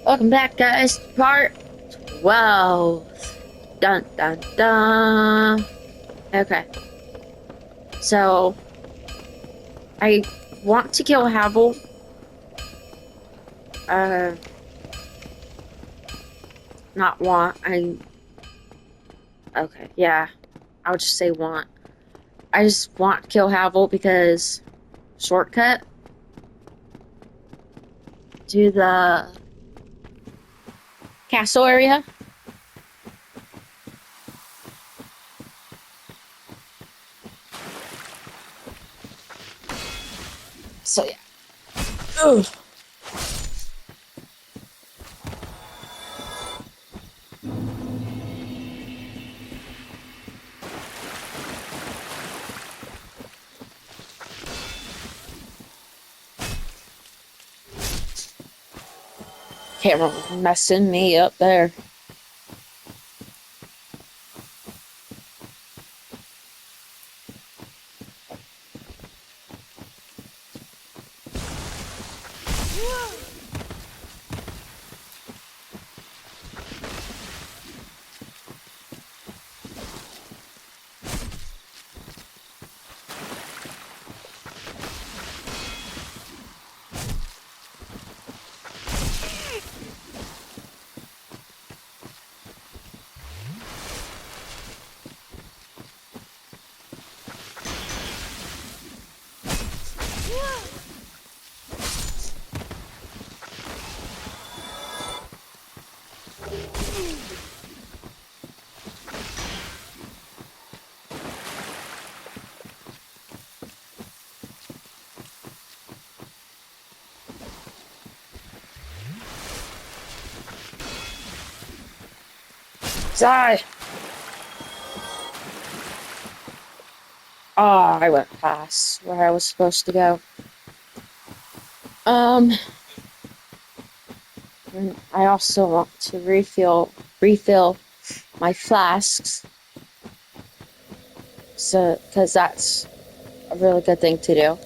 Welcome back, guys. Part 12. Dun dun dun. Okay. So, I want to kill Havel. Uh, not want. Okay, yeah. I'll just say want. I just want to kill Havel because shortcut to the castle area. So, yeah. Ugh. Camera was messing me up there. Die! Oh, I went past where I was supposed to go. And I also want to refill my flasks. So, because that's a really good thing to do.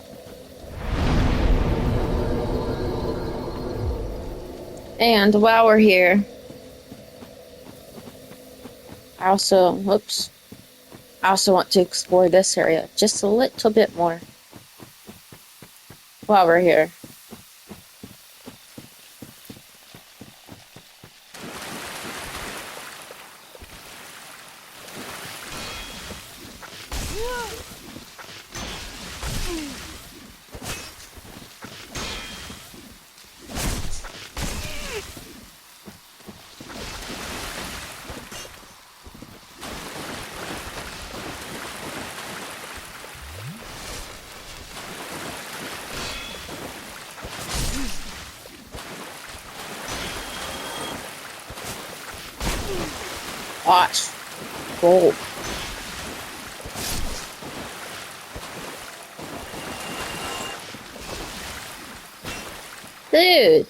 And while we're here, I also want to explore this area just a little bit more while we're here. Watch. Roll. Dude.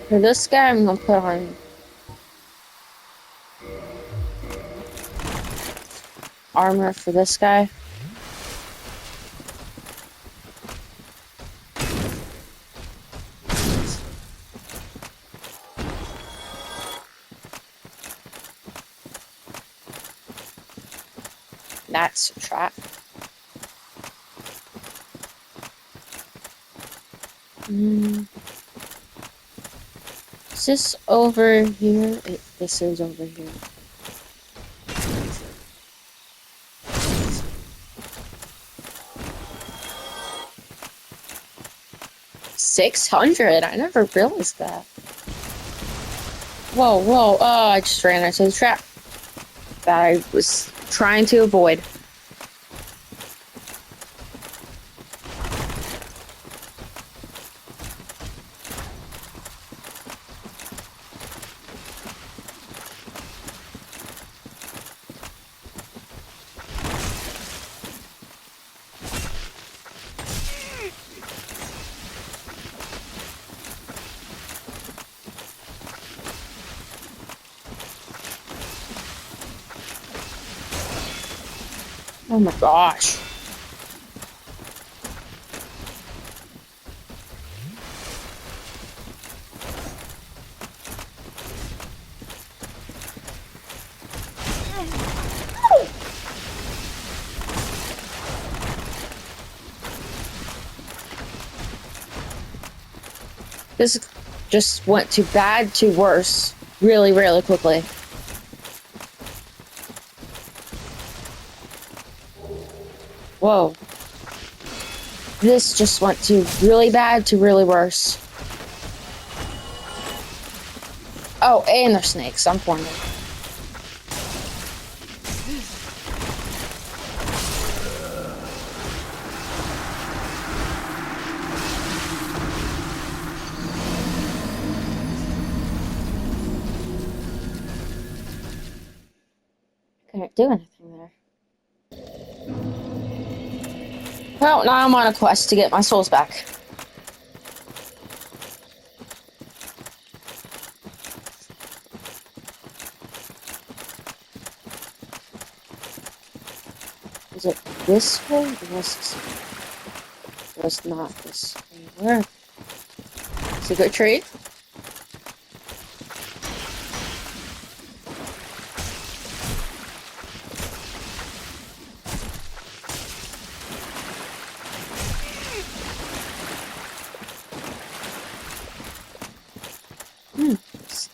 For this guy, I'm gonna put on armor for this guy. That's a trap. Is this over here? This is over here. $600? I never realized that. Whoa, whoa, oh, I just ran into the trap that I was trying to avoid. Oh my gosh. This just went to bad to worse really, really quickly. Whoa. This just went to really bad to really worse. Oh, and there's snakes. I'm pointing. Couldn't do anything there. Well, now I'm on a quest to get my souls back. Is it this way? It was not this way. Where? Secret tree?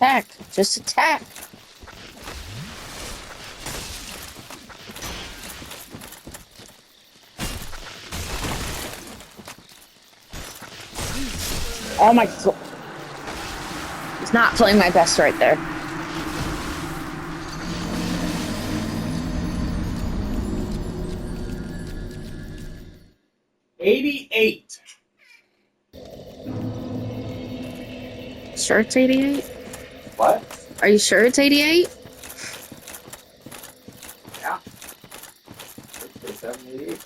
Attack. Just attack. Oh my god. He's not playing my best right there. $88. Sure it's 88? What? Are you sure it's 88? Yeah. 88.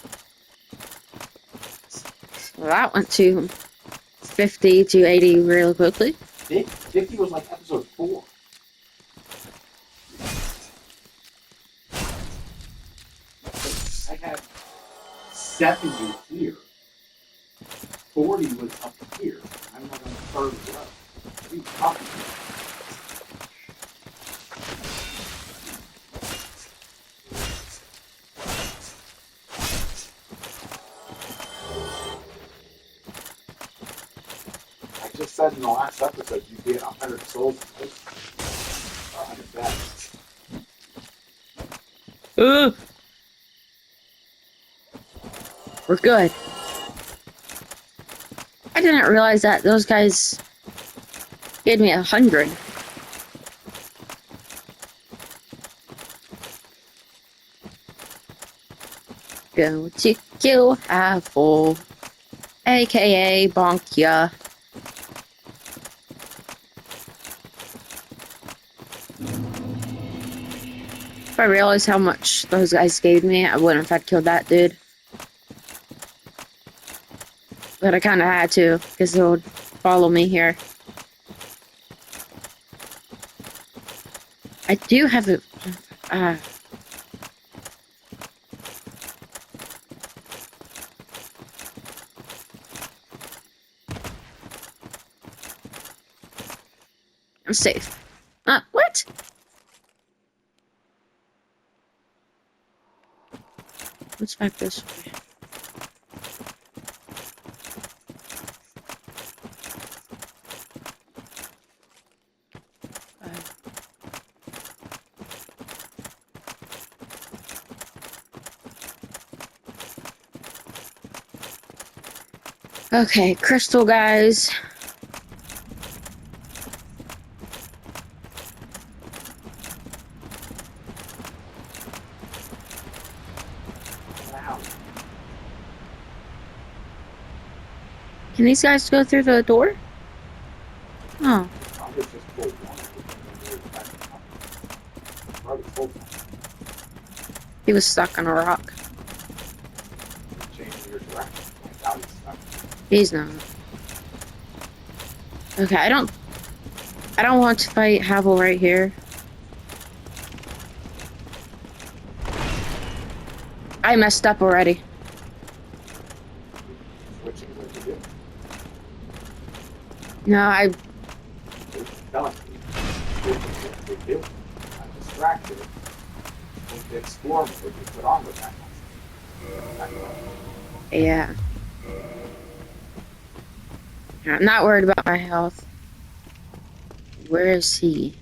Well, that went to 50 to 80 really quickly. 50 was like episode 4. I had 70 here. 40 was up here. I'm like on the third row. What are you talking about? I just said in the last episode you get 100 souls. 100 bags. We're good. I didn't realize that those guys gave me 100. Go to kill Havel, aka bonk ya. If I realized how much those guys gave me, I wouldn't have had killed that dude. But I kind of had to, because they would follow me here. I do have a... I'm safe. What? Let's back this way. Okay, crystal guys. Wow. Can these guys go through the door? Oh. I was just pulled one. He was stuck on a rock. Change your direction. I doubt he's stuck. He's not. Okay, I don't want to fight Havel right here. I messed up already. Switching what you do. No, I. It's telling me. Switching what you do. I'm distracted. With the explore mode, you put on with that. Yeah. I'm not worried about my health. Where is he?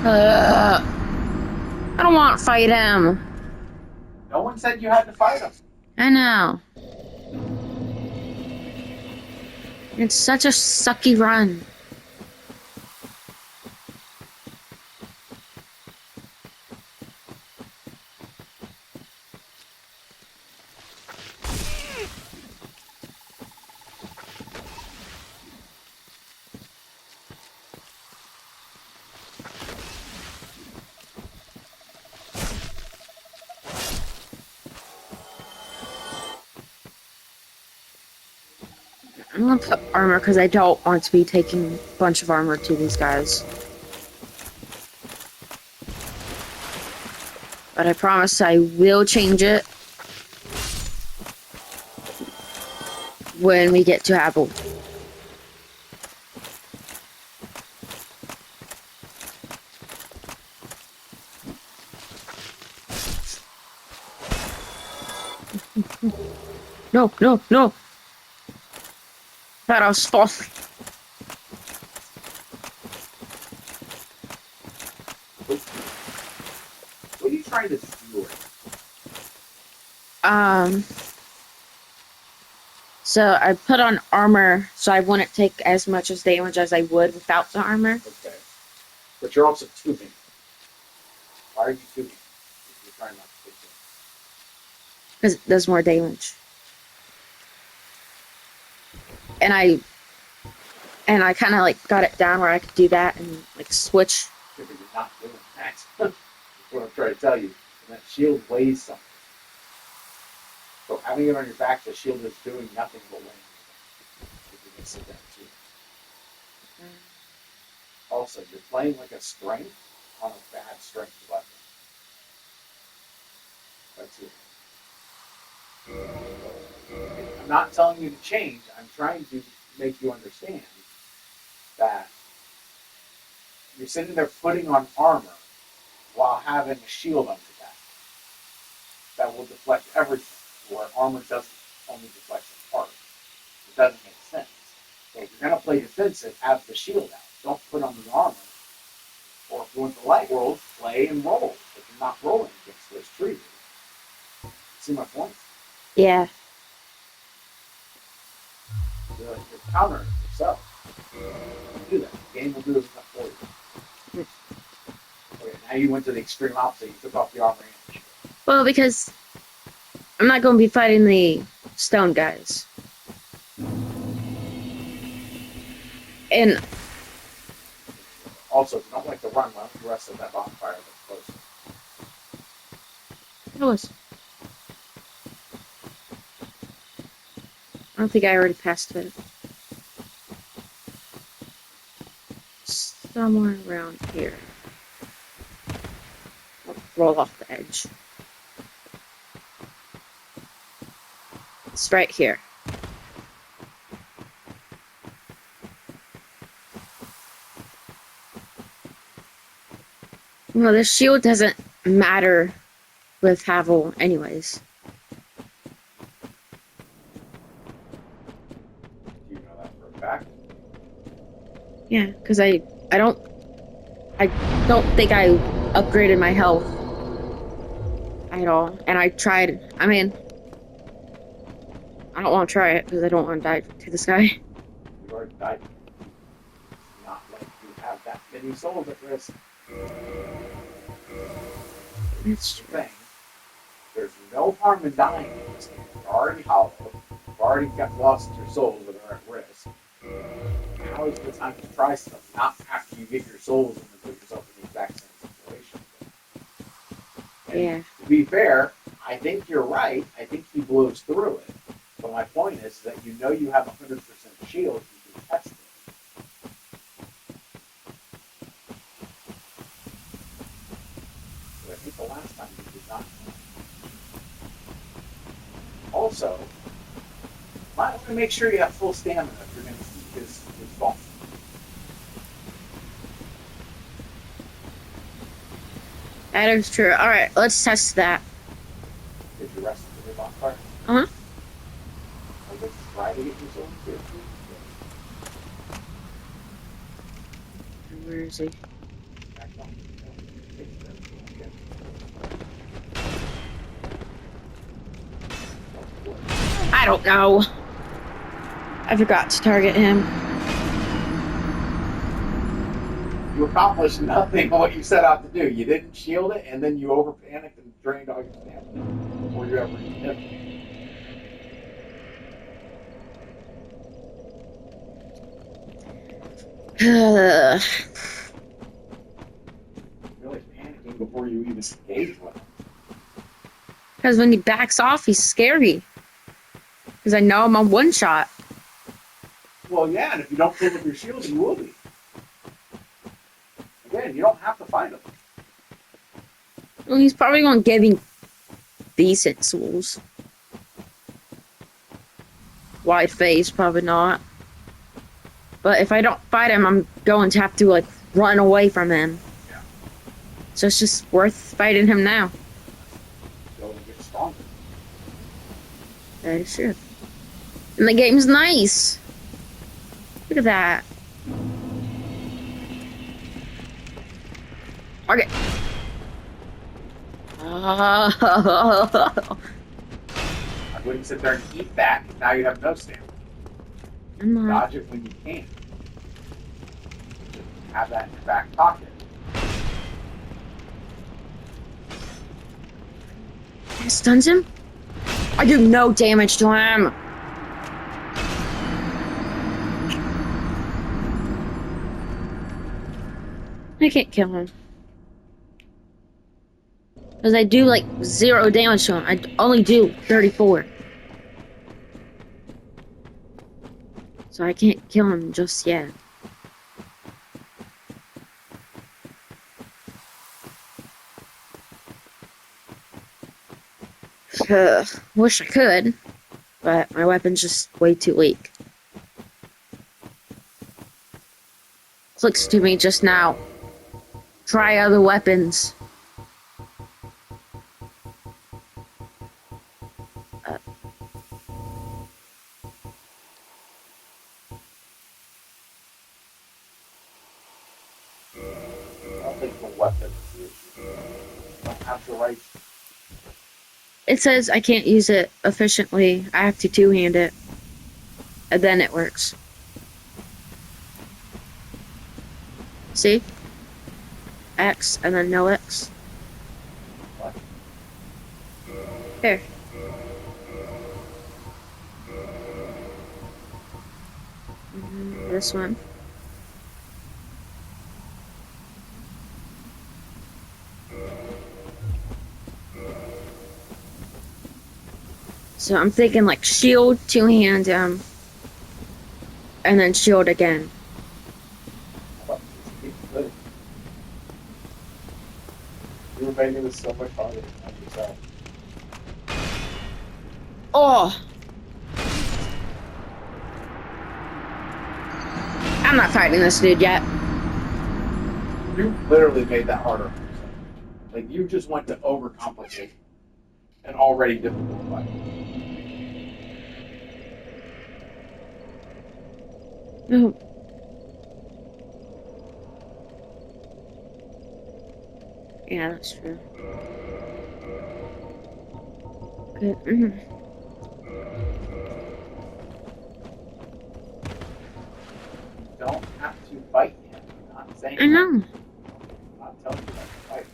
I don't want to fight him. No one said you had to fight him. I know. It's such a sucky run. I'm gonna put armor because I don't want to be taking a bunch of armor to these guys. But I promise I will change it when we get to Havel. No, no, no. Thought I was falling. What are you trying to steal? Um, so I put on armor so I wouldn't take as much as damage as I would without the armor. Okay. But you're also tubing. Why are you tubing? If you're trying not to take it. Because it does more damage. And I kind of like got it down where I could do that and like switch. If you're not doing that. That's what I'm trying to tell you. And that shield weighs something. So having it on your back, the shield is doing nothing but weighing. If you can sit down too. Also, you're playing like a strength on a bad strength weapon. That's it. I'm not telling you to change. I'm trying to make you understand that you're sitting there putting on armor while having a shield on your back that will deflect everything, where armor doesn't only deflect in part. It doesn't make sense. So if you're going to play defensive, have the shield out. Don't put on the armor. Or if you want the light rolls, play and roll. If you're not rolling against those trees. See my point? Yeah. You're countering yourself. You do that. The game will do it for you. Okay, now you went to the extreme opposite. You took off the armor and Well, because I'm not going to be fighting the stone guys. And also, if you don't like to run the rest of that bonfire that's close. it was. I don't think I already passed it. Somewhere around here. I'll roll off the edge. It's right here. Well, this shield doesn't matter with Havel anyways. Do you know that for a fact? Yeah, because I don't think I upgraded my health at all. And I tried, I mean, I don't want to try it because I don't want to die to this guy. You already died. It's not like you have that many souls at risk. That's true. Thing. There's no harm in dying in this game. You're already hollow. You've already lost your souls that are at risk. Now is the time to try stuff, not after you get your souls and put yourself in the exact same situation. And Yeah. to be fair, I think you're right. I think he blows through it. But my point is that you know you have 100% shield, you can test it. But I think the last time you did not. Also, might want to make sure you have full stamina if you're going to keep his fall. That is true. All right, let's test that. Did you rest in the box part? Uh huh. Or just try to get your soul here? Where is he? I don't know. I forgot to target him. You accomplished nothing of what you set out to do. You didn't shield it, and then you over panicked and drained all your stamina before you ever even hit him. Really panicking before you even engage with him. Because when he backs off, he's scary. Because I know I'm on one shot. Well, yeah, and if you don't fill up your shield, you will be. Again, you don't have to fight him. Well, he's probably going to give me decent souls. Wide face, probably not. But if I don't fight him, I'm going to have to, like, run away from him. Yeah. So it's just worth fighting him now. Go and get stronger. That is true. And the game's nice. Look at that. Okay. I wouldn't sit there and eat that, because now you have no stamina. Dodge it when you can. Just have that in your back pocket. It stuns him? I do no damage to him. I can't kill him. Because I do like 0 damage to him. I only do 34. So I can't kill him just yet. Wish I could, but my weapon's just way too weak. Clicks to me just now. Try other weapons. I don't think the weapon is the issue. You don't have the right. It says I can't use it efficiently. I have to two-hand it. And then it works. See? X and then no X. What? There. This one. So I'm thinking like shield, two-hand, and then shield again. You were making this so much harder on yourself. Oh! I'm not fighting this dude yet. You literally made that harder on yourself. Like, you just went to overcomplicate an already difficult fight. No. Yeah, that's true. Good. You don't have to fight him. I'm not saying I know. I'm not telling you not to fight.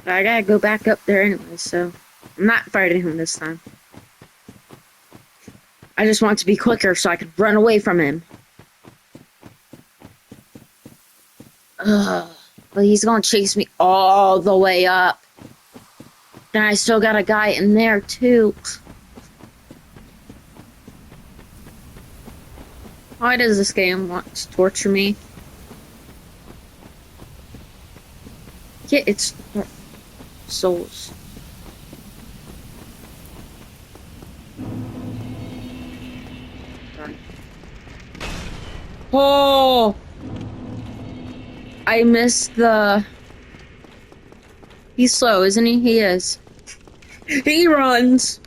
But I gotta go back up there anyway, so I'm not fighting him this time. I just want it to be quicker so I could run away from him. Ugh. But he's gonna chase me all the way up. Then I still got a guy in there too. Why does this game want to torture me? Yeah, it's Souls. Oh, I missed the. He's slow, isn't he? He is. He runs.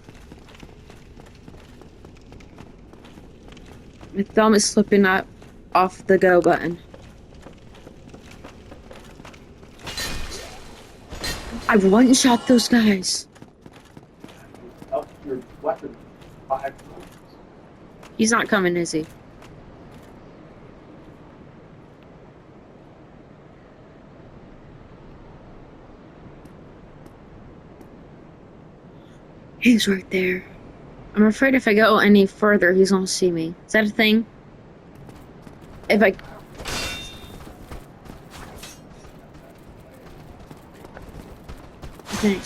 My thumb is slipping out off the go button. I one-shot those guys. Up your weapon 5 times. He's not coming, is he? He's right there. I'm afraid if I go any further, he's gonna see me. Is that a thing? If I... Okay.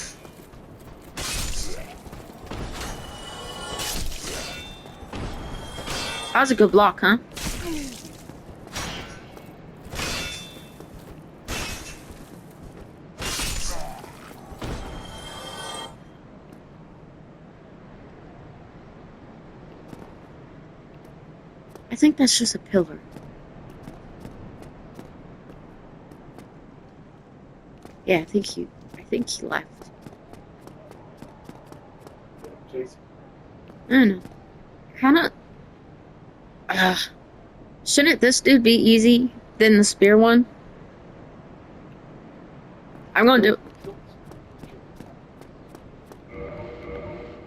That was a good block, huh? I think that's just a pillar. Yeah, I think he left. Jason. I don't know. Kinda... shouldn't this dude be easy than the spear one? I'm gonna do...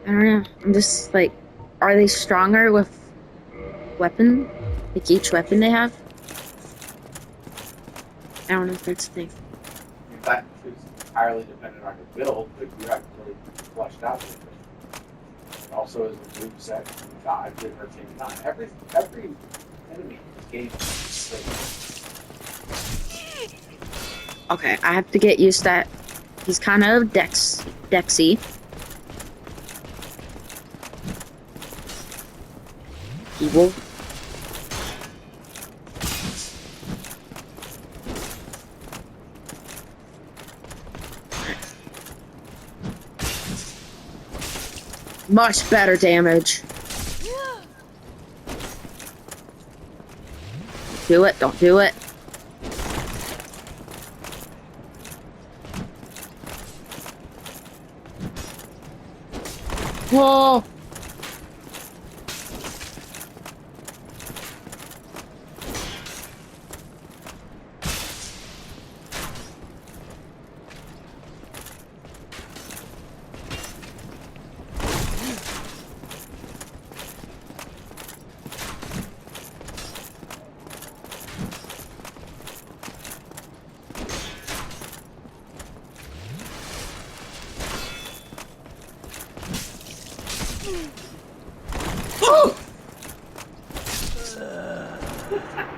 I don't know. I'm just like... Are they stronger with weapon? Like each weapon they have? I don't know if that's a thing. That is entirely dependent on your build, but you haven't really fleshed out with it. It also is a move set, dodge, and everything. Not every enemy in this game is Okay, I have to get used to that. He's kind of Dexy. Evil. Much better damage. Do it, don't do it. Whoa!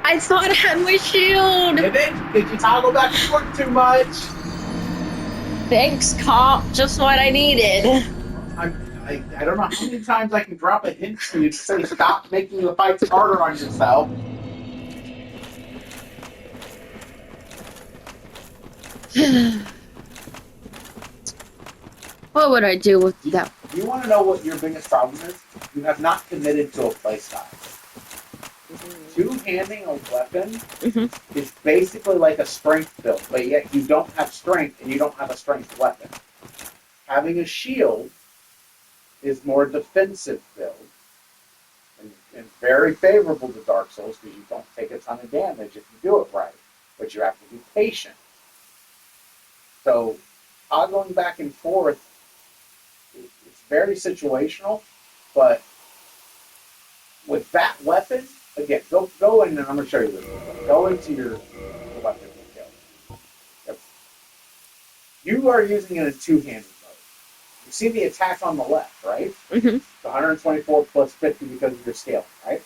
I thought I had my shield! Did you toggle back and forth too much? Thanks, comp. Just what I needed. I don't know how many times I can drop a hint for you to say stop making the fights harder on yourself. What would I do with that? You want to know what your biggest problem is? You have not committed to a playstyle. Two-handing a weapon is basically like a strength build, but yet you don't have strength and you don't have a strength weapon. Having a shield is more defensive build and very favorable to Dark Souls because you don't take a ton of damage if you do it right, but you have to be patient. So toggling back and forth, it's very situational, but with that weapon, again, go in and I'm going to show you this. Go into your weapon detail. Yep. You are using it in two-handed mode. You see the attack on the left, right? It's 124 plus 50 because of your scaling, right?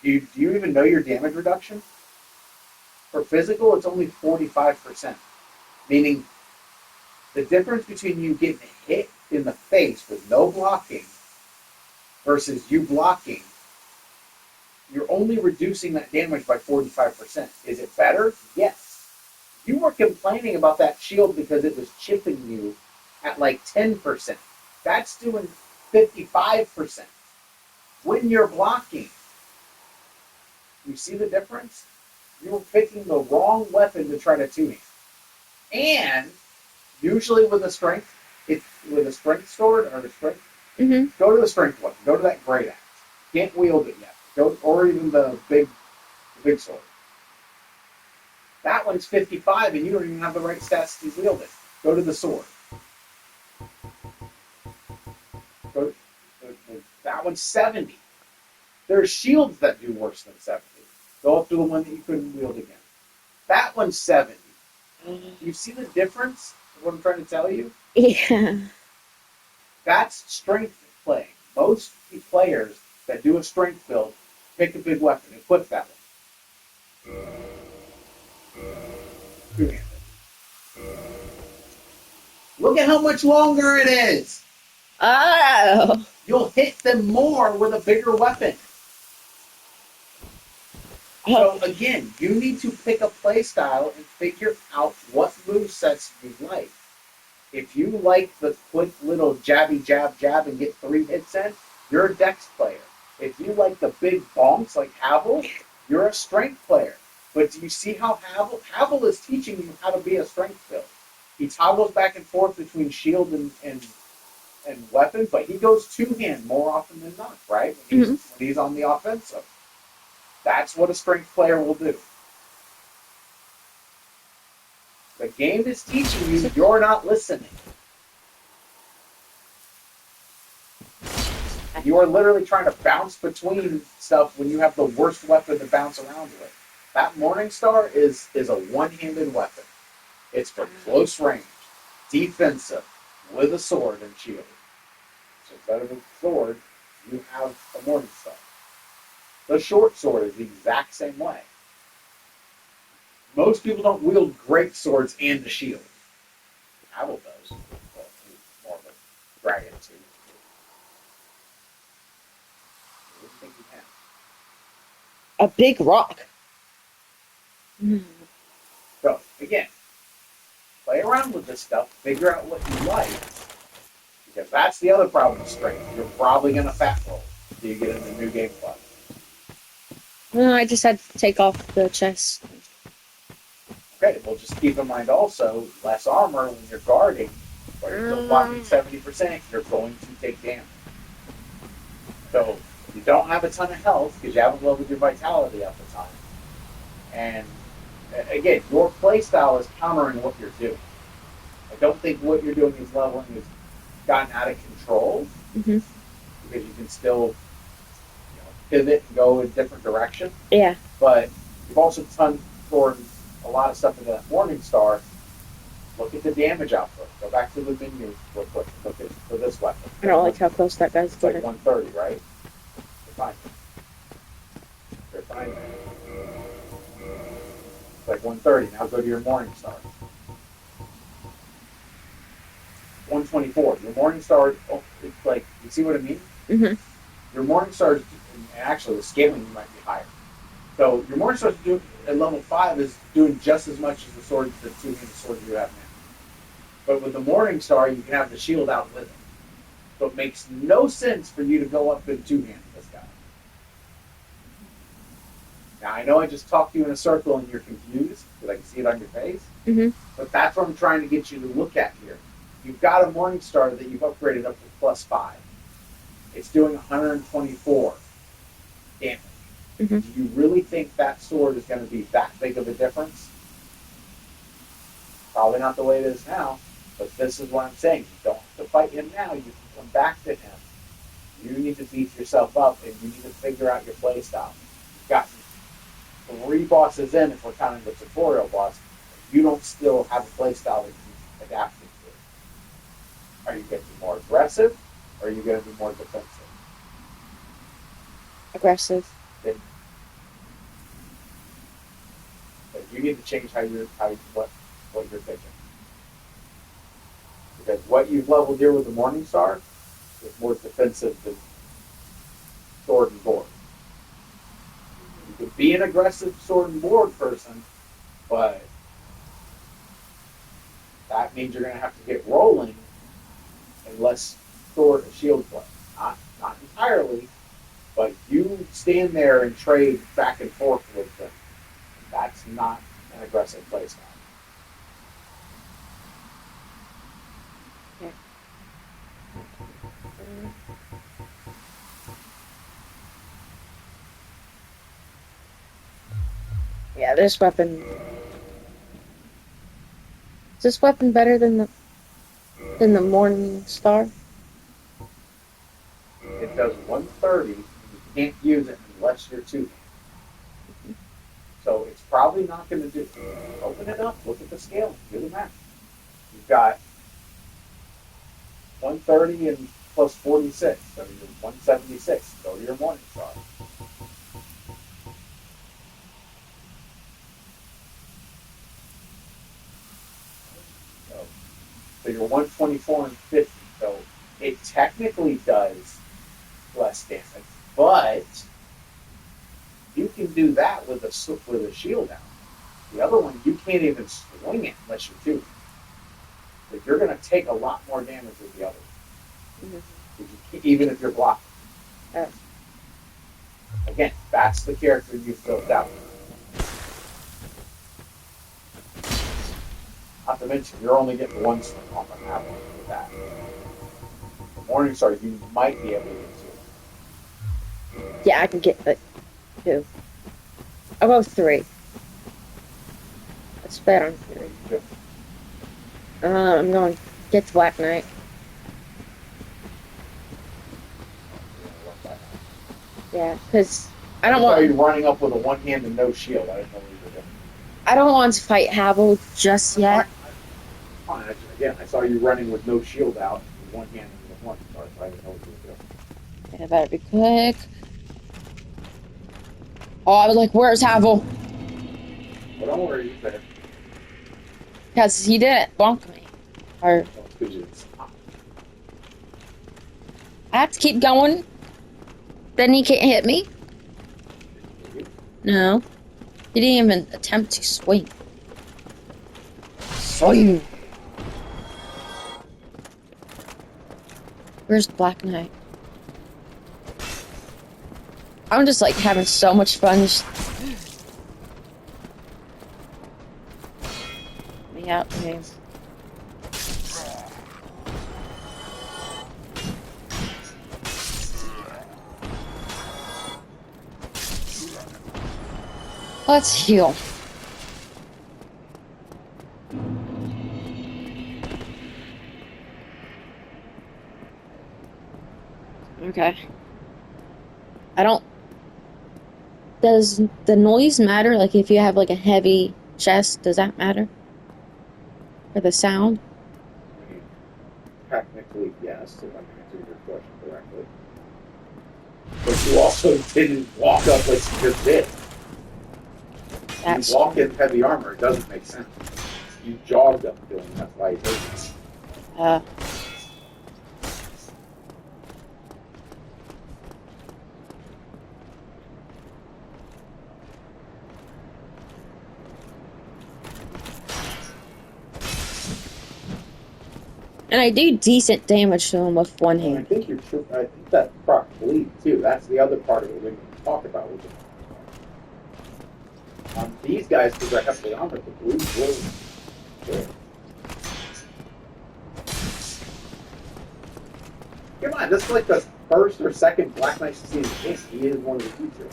Do you even know your damage reduction? For physical, it's only 45%. Meaning, The difference between you getting hit in the face with no blocking versus you blocking, you're only reducing that damage by 45%. Is it better? Yes. You were complaining about that shield because it was chipping you at like 10%. That's doing 55%. When you're blocking, you see the difference? You're picking the wrong weapon to try to two-hand. And usually with a strength, with a strength sword or a strength, go to the strength one. Go to that great axe. Can't wield it yet. Go, or even the big sword. That one's 55, and you don't even have the right stats to wield it. Go to the sword. Go, that one's 70. There's shields that do worse than 70. Go up to the one that you couldn't wield again. That one's 70. You see the difference of what I'm trying to tell you? Yeah. That's strength playing. Most players that do a strength build pick a big weapon, equip that one. Two-handed. Look at how much longer it is. Oh. You'll hit them more with a bigger weapon. So again, you need to pick a play style and figure out what movesets you like. If you like the quick little jabby jab jab and get 3 hits in, you're a dex player. If you like the big bonks like Havel, you're a strength player. But do you see how Havel is teaching you how to be a strength build? He toggles back and forth between shield and weapon, but he goes two-hand more often than not, right? When he's on the offensive. That's what a strength player will do. The game is teaching you, you're not listening. You are literally trying to bounce between stuff when you have the worst weapon to bounce around with. That Morningstar is a one-handed weapon. It's for close range, defensive, with a sword and shield. So instead of a sword, you have a Morningstar. The short sword is the exact same way. Most people don't wield great swords and a shield. Havel does. Well, he's more of a dragon too. What do you think he has? A big rock. So again, play around with this stuff, figure out what you like. Because that's the other problem with strength. You're probably going to fat roll until you get into new game plus. No, I just had to take off the chest. Okay, well just keep in mind also, less armor when you're guarding, but you're still blocking 70%, you're going to take damage. So you don't have a ton of health because you haven't leveled your vitality at the time. And again, your playstyle is countering what you're doing. I don't think what you're doing is leveling has gotten out of control because you can still pivot and go in different direction. Yeah. But you've also turned toward a lot of stuff into that Morningstar. Look at the damage output. Go back to the menu real quick. Look at for this weapon. I don't like how close that guy's It's like 130, right? You're fine. You're fine. It's like 130. Now go to your Morningstar. 124. Your Morningstar, it's like, you see what I mean? Your Morningstar, and actually the scaling might be higher. So your Morningstar at level 5 is doing just as much as the two-handed sword you have now. But with the Morningstar, you can have the shield out with it. So it makes no sense for you to go up and two-hand this guy. Now, I know I just talked you in a circle and you're confused, because I can see it on your face. But that's what I'm trying to get you to look at here. You've got a Morningstar that you've upgraded up to +5. It's doing 124 damage. Do you really think that sword is going to be that big of a difference? Probably not the way it is now, but this is what I'm saying. You don't have to fight him now. You can come back to him. You need to beat yourself up, and you need to figure out your play style. You've got 3 bosses in, if we're counting the tutorial boss. You don't still have a play style that you adapt to. Are you going to be more aggressive, or are you going to be more defensive? Aggressive. Then you need to change what you're thinking. Because what you've leveled here with the Morning Star is more defensive than sword and board. You could be an aggressive sword and board person, but that means you're going to have to get rolling unless sword and shield play. Not entirely, but you stand there and trade back and forth with them. That's not an aggressive playstyle. Yeah. Yeah, this weapon. Is this weapon better than the Morning Star? It does 130, and you can't use it unless you're two. So it's probably not going to do. Open it up, look at the scale, do the math. You've got 130 and plus 46, so you're 176. Go to your Morning Star. So you're 124 and 50. So it technically does less damage, but you can do that with a shield out. The other one, you can't even swing it unless you're two. But you're going to take a lot more damage with the other one, even if you're blocking. Again, that's the character you've built out. Not to mention, you're only getting one swing off an Havel with that. Morningstar, you might be able to get two. Yeah, I can get like 2. I'll go 3. Let's bet on 3. I'm going to get the Black Knight. Yeah, because I don't want. you running up with a one hand and no shield. I didn't know what you were doing. I don't want to fight Havel just yet. Fine. Again, I saw you running with no shield out, with one hand and with one. So I didn't know what you were doing. Yeah, better be quick. Oh, I was like, "Where's Havel?" But don't worry, you better. Because he didn't bonk me. Or I have to keep going. Then he can't hit me. No. He didn't even attempt to swing. Swing! Where's the Black Knight? I'm just like having so much fun. Just... me out, okay. Let's heal. Okay. I don't... Does the noise matter? Like if you have like a heavy chest, does that matter? For the sound? Technically, yes, if I can answer your question correctly. But you also didn't walk up like you just did. That's you walk in heavy armor, it doesn't make sense. You jogged up doing that why it hurts. And I do decent damage to him with one hand. I think you're true. I think that proc bleed too. That's the other part of it we can talk about. These guys, because I have the armor, the bleed's really good. Come on, this is like the first or second Black Knight you see in the game. He is one of the features.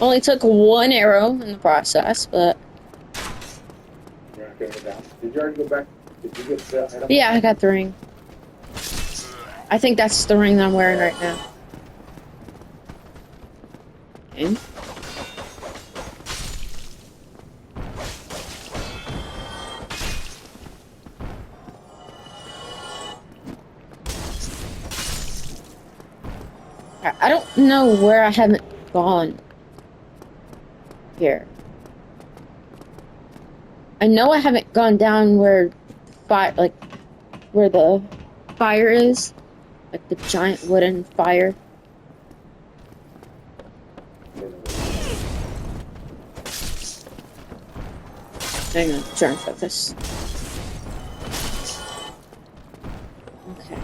Only took one arrow in the process, but... You're not going down. Did you already go back? Did you get the... Yeah, I got the ring. I think that's the ring that I'm wearing right now. Okay. know where I haven't gone here. I know I haven't gone down where the fire, like where the fire is, like the giant wooden fire. Hang on, trying to focus. Okay.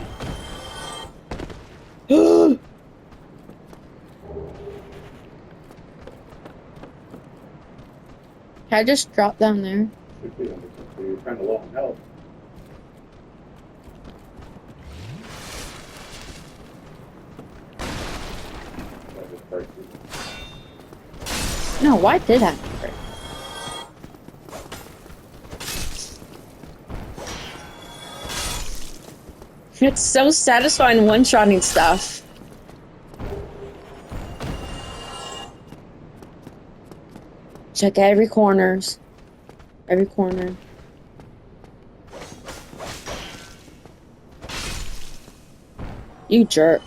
Can I just drop down there? Should be under control. You're kind of low on health. That just breaks it. No, why did I? It's so satisfying one-shotting stuff. Check every corners. Every corner. You jerk.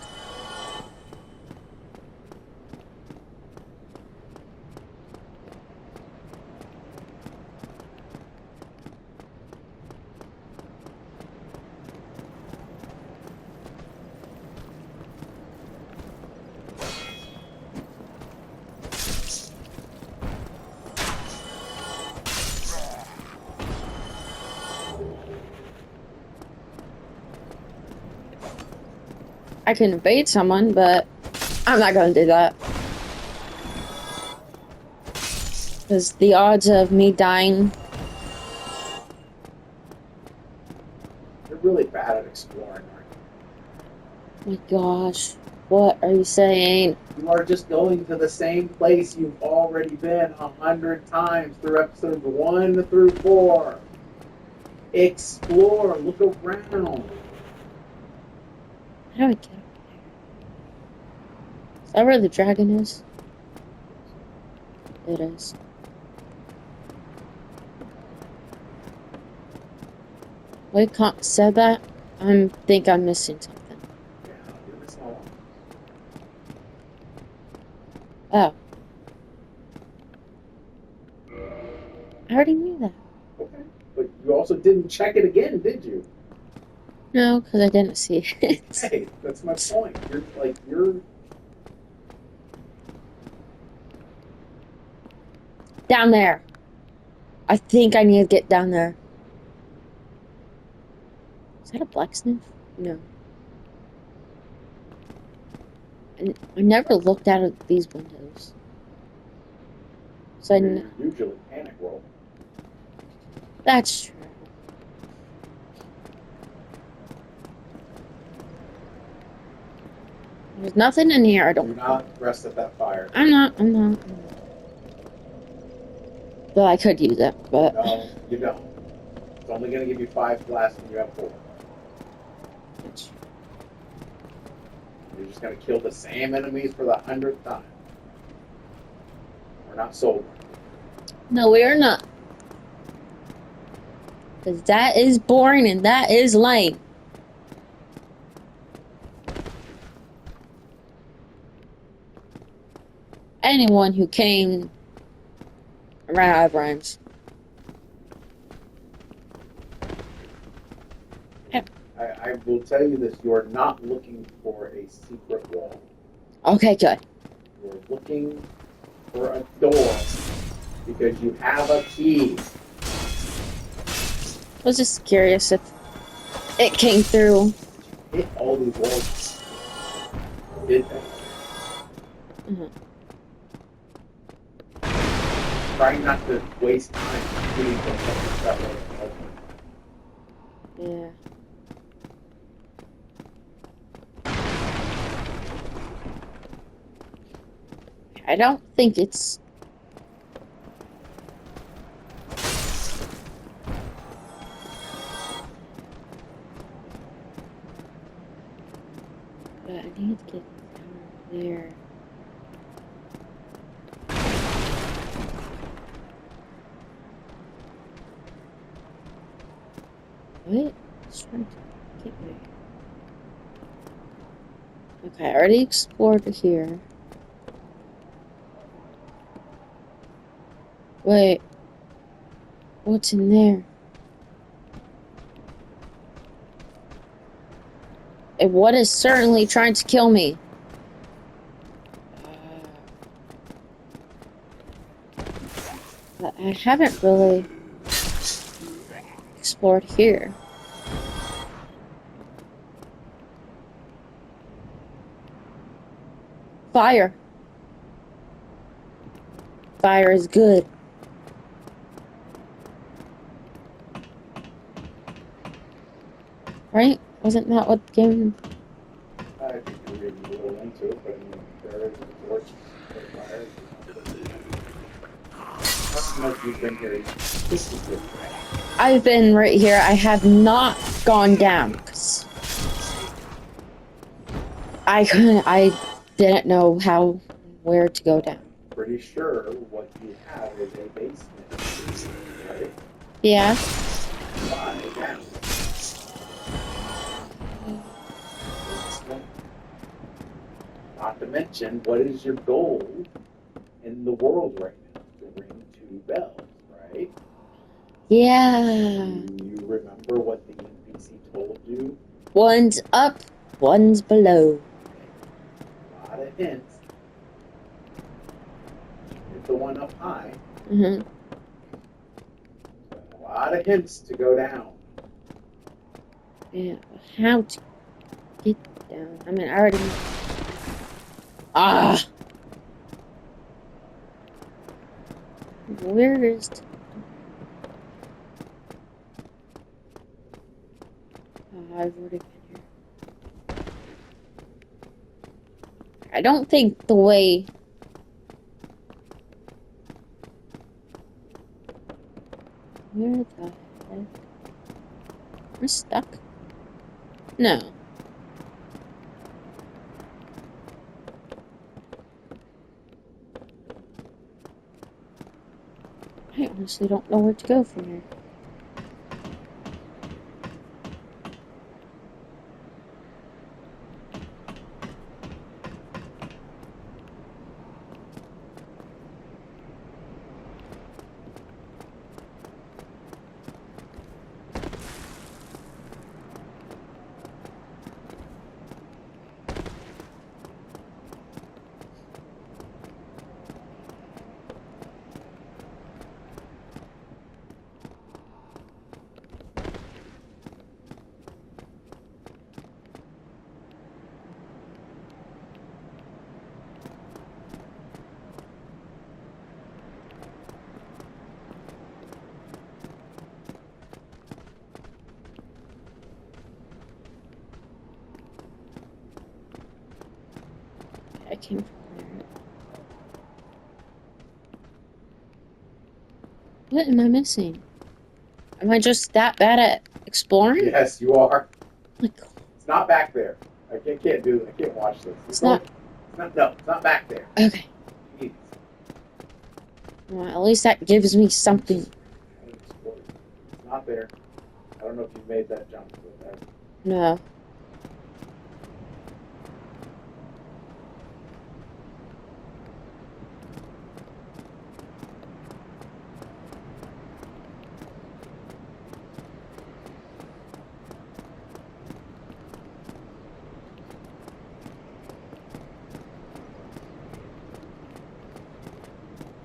I can evade someone, but I'm not gonna do that. Because the odds of me dying... You're really bad at exploring, aren't Oh my gosh. What are you saying? you? You are just going to the same place you've already been 100 times through episodes 1 through 4. Explore, look around. How do I get up there? Is that where the dragon is? It is. Wait, Comp said that? I think I'm missing something. Yeah, you're missing a lot. Oh. I already knew that. Okay. But you also didn't check it again, did you? No, because I didn't see it. Hey, that's my point. You're Down there. I think I need to get down there. Is that a blacksmith? No. I never looked out of these windows. So you're usually panic roll. That's true. There's nothing in here, I Do don't... not rest at that fire. I'm not. Well, I could use it, but... No, you don't. It's only going to give you 5 blasts when you have 4. You're just going to kill the same enemies for the 100th time. We're not sold. No, we are not. Because that is boring and that is lame. Anyone who came ran out of rhymes. I will tell you this. You are not looking for a secret wall. Okay, good. You're looking for a door because you have a key. I was just curious if it came through. Hit all these walls. Did that. Mm-hmm. Trying not to waste time shooting from that way. Yeah. I don't think it's... But I need to get down there. What? It's trying to get me. Okay, I already explored here. Wait, what's in there? What is certainly trying to kill me? I haven't really explored here. Fire. Fire is good. Right? Wasn't that what the game... I think you're reading a little into it, but I mean, there is a torch for fire. How much you've been here? This is good. I've been right here. I have not gone down. 'Cause I didn't know where to go down. Pretty sure what you have is a basement, right? Yeah. Why down? Basement. Not to mention, what is your goal in the world right now? To ring 2 bells, right? Yeah. Do you remember what the NPC told you? One's up, one's below. A lot of hints. Hit the one up high. Mm-hmm. A lot of hints to go down. Yeah. How to get down? I mean, I already... Ah! Where is... I've already been here. I don't think the way... Where the heck? We're stuck? No. I honestly don't know where to go from here. I came from there. What am I missing? Am I just that bad at exploring? Yes, you are. Like, It's not back there. I can't do it. I can't watch this. it's not... No, it's not back there. Okay. Jeez. Well, at least that gives me something. It's not there. I don't know if you've made that jump. But No.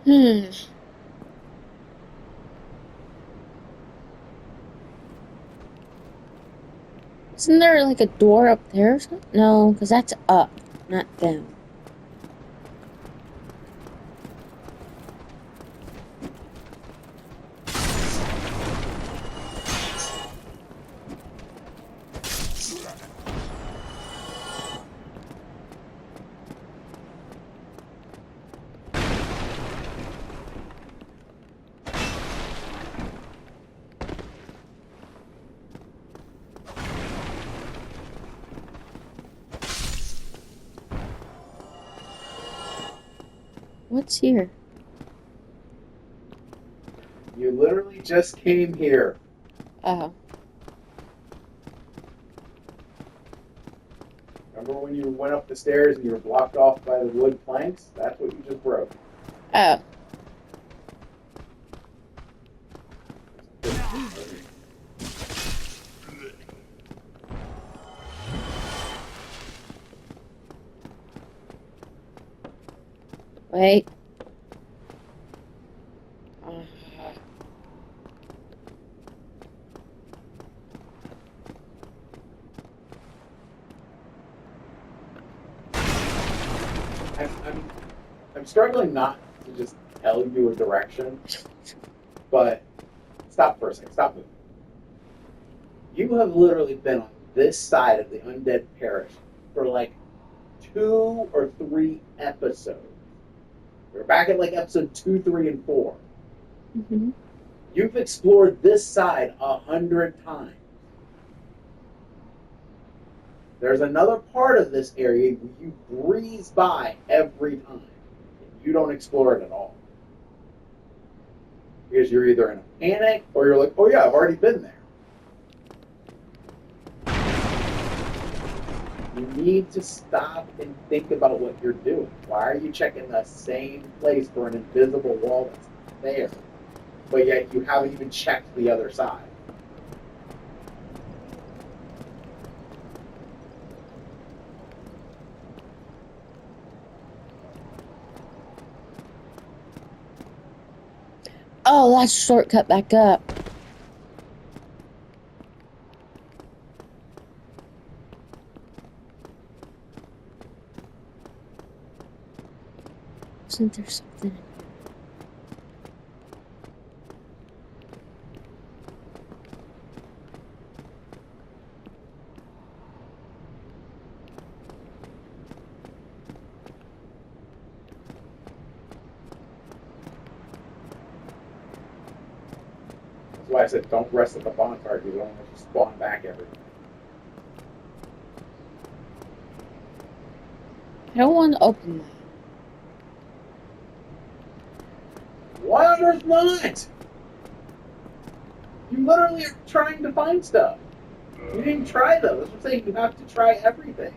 Hmm. Isn't there like a door up there or something? No, because that's up, not down. What's here? you literally just came here. Oh. Remember when you went up the stairs and you were blocked off by the wood planks? That's what you just broke. Oh. Wait. I'm struggling not to just tell you a direction, but stop for a second. Stop moving. You have literally been on this side of the undead parish for like 2 or 3 episodes. We're back at like episode 2, 3, and 4. Mm-hmm. You've explored this side 100 times. There's another part of this area you breeze by every time. You don't explore it at all. Because you're either in a panic or you're like, oh yeah, I've already been there. You need to stop and think about what you're doing. Why are you checking the same place for an invisible wall that's there, but yet you haven't even checked the other side? Oh, that's shortcut back up. Isn't there something? That's why I said don't rest at the bonfire because you don't want to spawn back everything. I don't want to open that. Why on earth not? You literally are trying to find stuff. You didn't try though. That's what I'm saying. You have to try everything.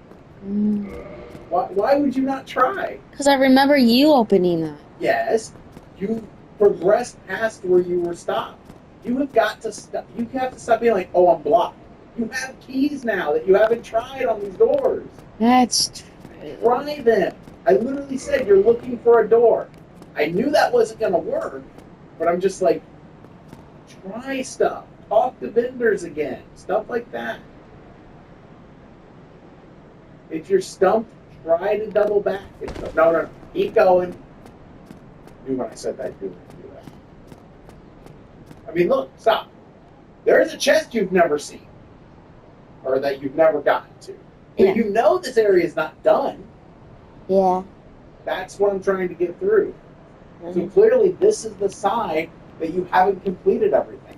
Why would you not try? Because I remember you opening that. Yes, you progressed past where you were stopped. You have got to stop. You have to stop being like, oh, I'm blocked. You have keys now that you haven't tried on these doors. That's true. Try them. I literally said you're looking for a door. I knew that wasn't going to work, but I'm just like, try stuff. Talk to vendors again. Stuff like that. If you're stumped, try to double back. No. Keep going. I knew when I said that, you were going to do that. I mean, look, stop. There's a chest you've never seen. Or that you've never gotten to. Yeah. You know this area is not done. Yeah. That's what I'm trying to get through. So clearly this is the side that you haven't completed everything.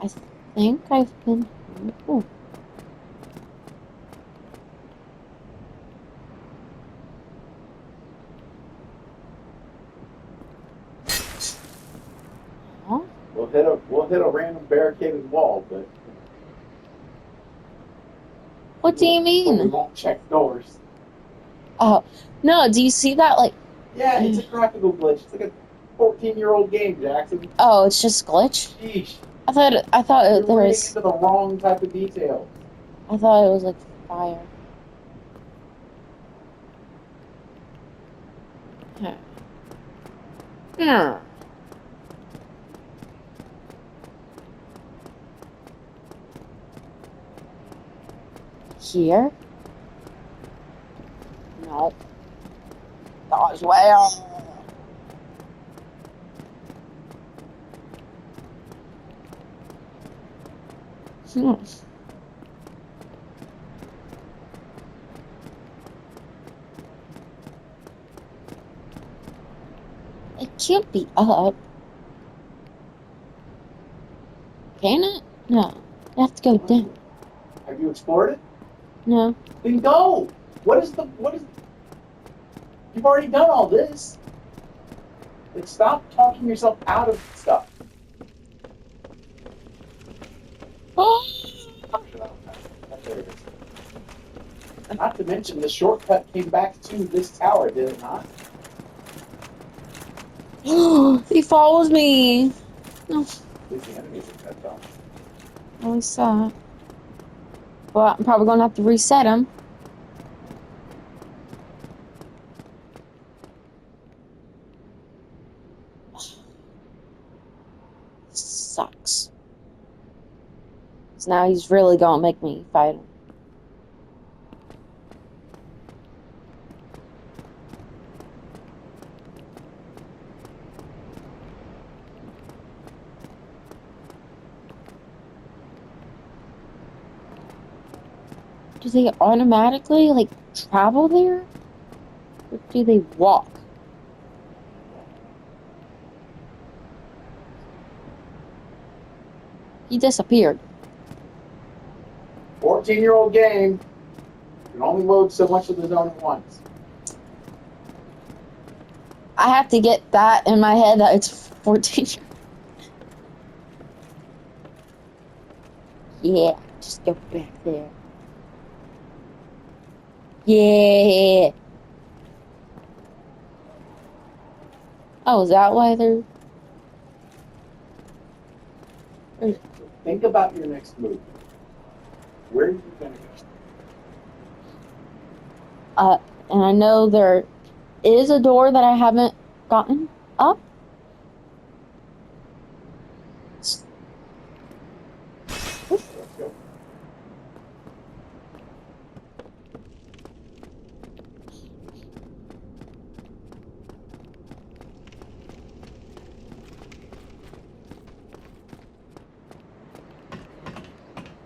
I think I've been... Oh. Huh? We'll hit a random barricaded wall, but What do you but we mean? won't check doors. Oh, no, do you see that? Like, Yeah, it's a graphical glitch. It's like a 14-year-old game, Jackson. oh, it's just glitch? Sheesh. I thought You're there reading was... into the wrong type of detail. I thought it was like fire. Huh. Yeah. Here? No. Dodge well. Hmm. It can't be up. Can it? No. You have to go down. Have you explored it? No. Then go! What is... You've already done all this. Like, stop talking yourself out of stuff. Oh, There it is. Not to mention, the shortcut came back to this tower, did it not? he follows me. No, At least the enemies are dead, though. I saw it. Well, I'm probably gonna have to reset him. Sucks. So now he's really gonna make me fight him. Do they automatically, like, travel there? Or do they walk? He disappeared. 14-year-old game. You can only load so much of the zone at once. I have to get that in my head that it's 14. Yeah, just go back there. Yeah. Oh, is that why they're... Think about your next move. Where are you going to go? And I know there is a door that I haven't gotten up. Let's go.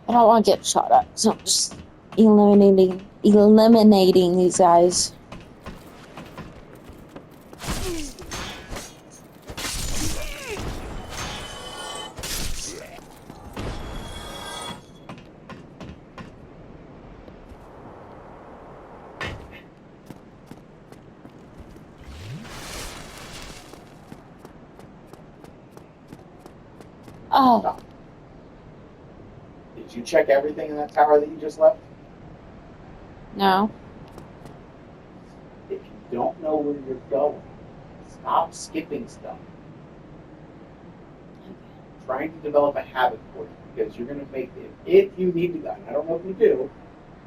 I don't want to get shot at, so I'm just eliminating these guys. Oh, Stop. Did you check everything in that tower that you just left? no. If you don't know where you're going, stop skipping stuff. I'm trying to develop a habit for you because you're going to make it. If you need to go, and I don't know if you do,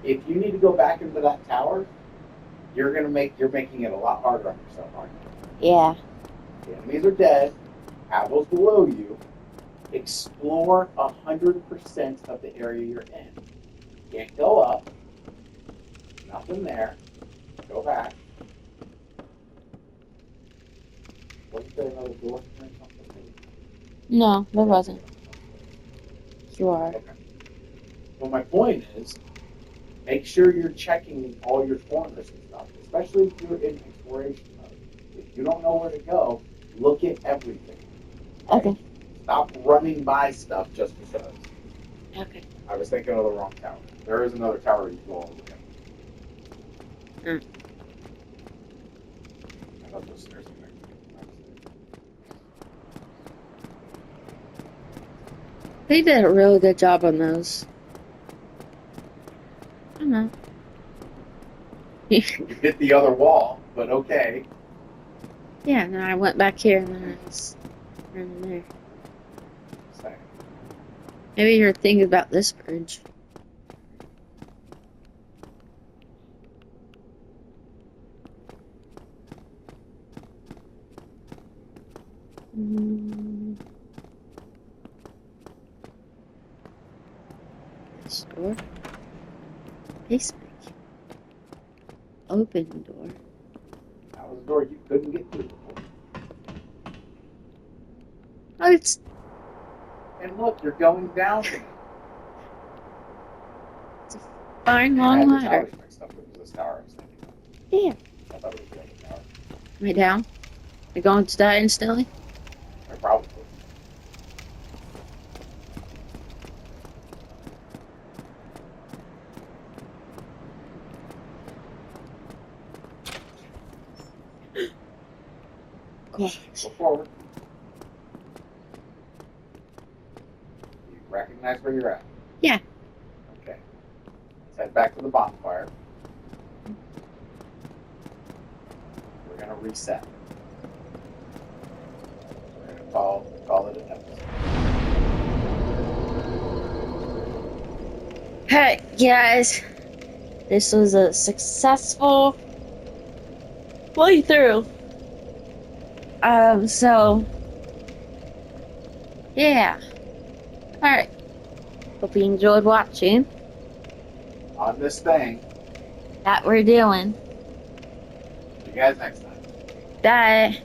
if you need to go back into that tower, you're making it a lot harder on yourself, aren't you? Yeah. The enemies are dead. Havel's below you. Explore 100% of the area you're in. Can't go up. Nothing there. Go back. Wasn't there another door here or something? No, there wasn't. You are. Okay. Well, my point is, make sure you're checking all your corners and stuff, especially if you're in exploration mode. If you don't know where to go, look at everything. Right? Okay. Stop running by stuff just because. Okay. I was thinking of the wrong tower. There is another tower you go all the way. I thought those stairs were They did a really good job on those. I don't know. You hit the other wall, but okay. Yeah, and then I went back here and then I was running there. Same. Maybe you're thinking about this bridge. This door. Basement. Open door. That was a door you couldn't get through before. Oh, it's... And look, you're going down. It's a fine I long had the ladder. towers mixed up. It was this tower I was thinking of. Yeah. I thought it was the other tower. Am I down? You're going to die instantly? I probably. Gosh. Go forward. You recognize where you're at. Yeah. Okay. Let's head back to the bonfire. We're gonna reset. We're gonna call it an episode. Hey, guys. This was a successful playthrough. So, yeah. Alright. Hope you enjoyed watching On this thing. that we're doing. See you guys next time. Bye.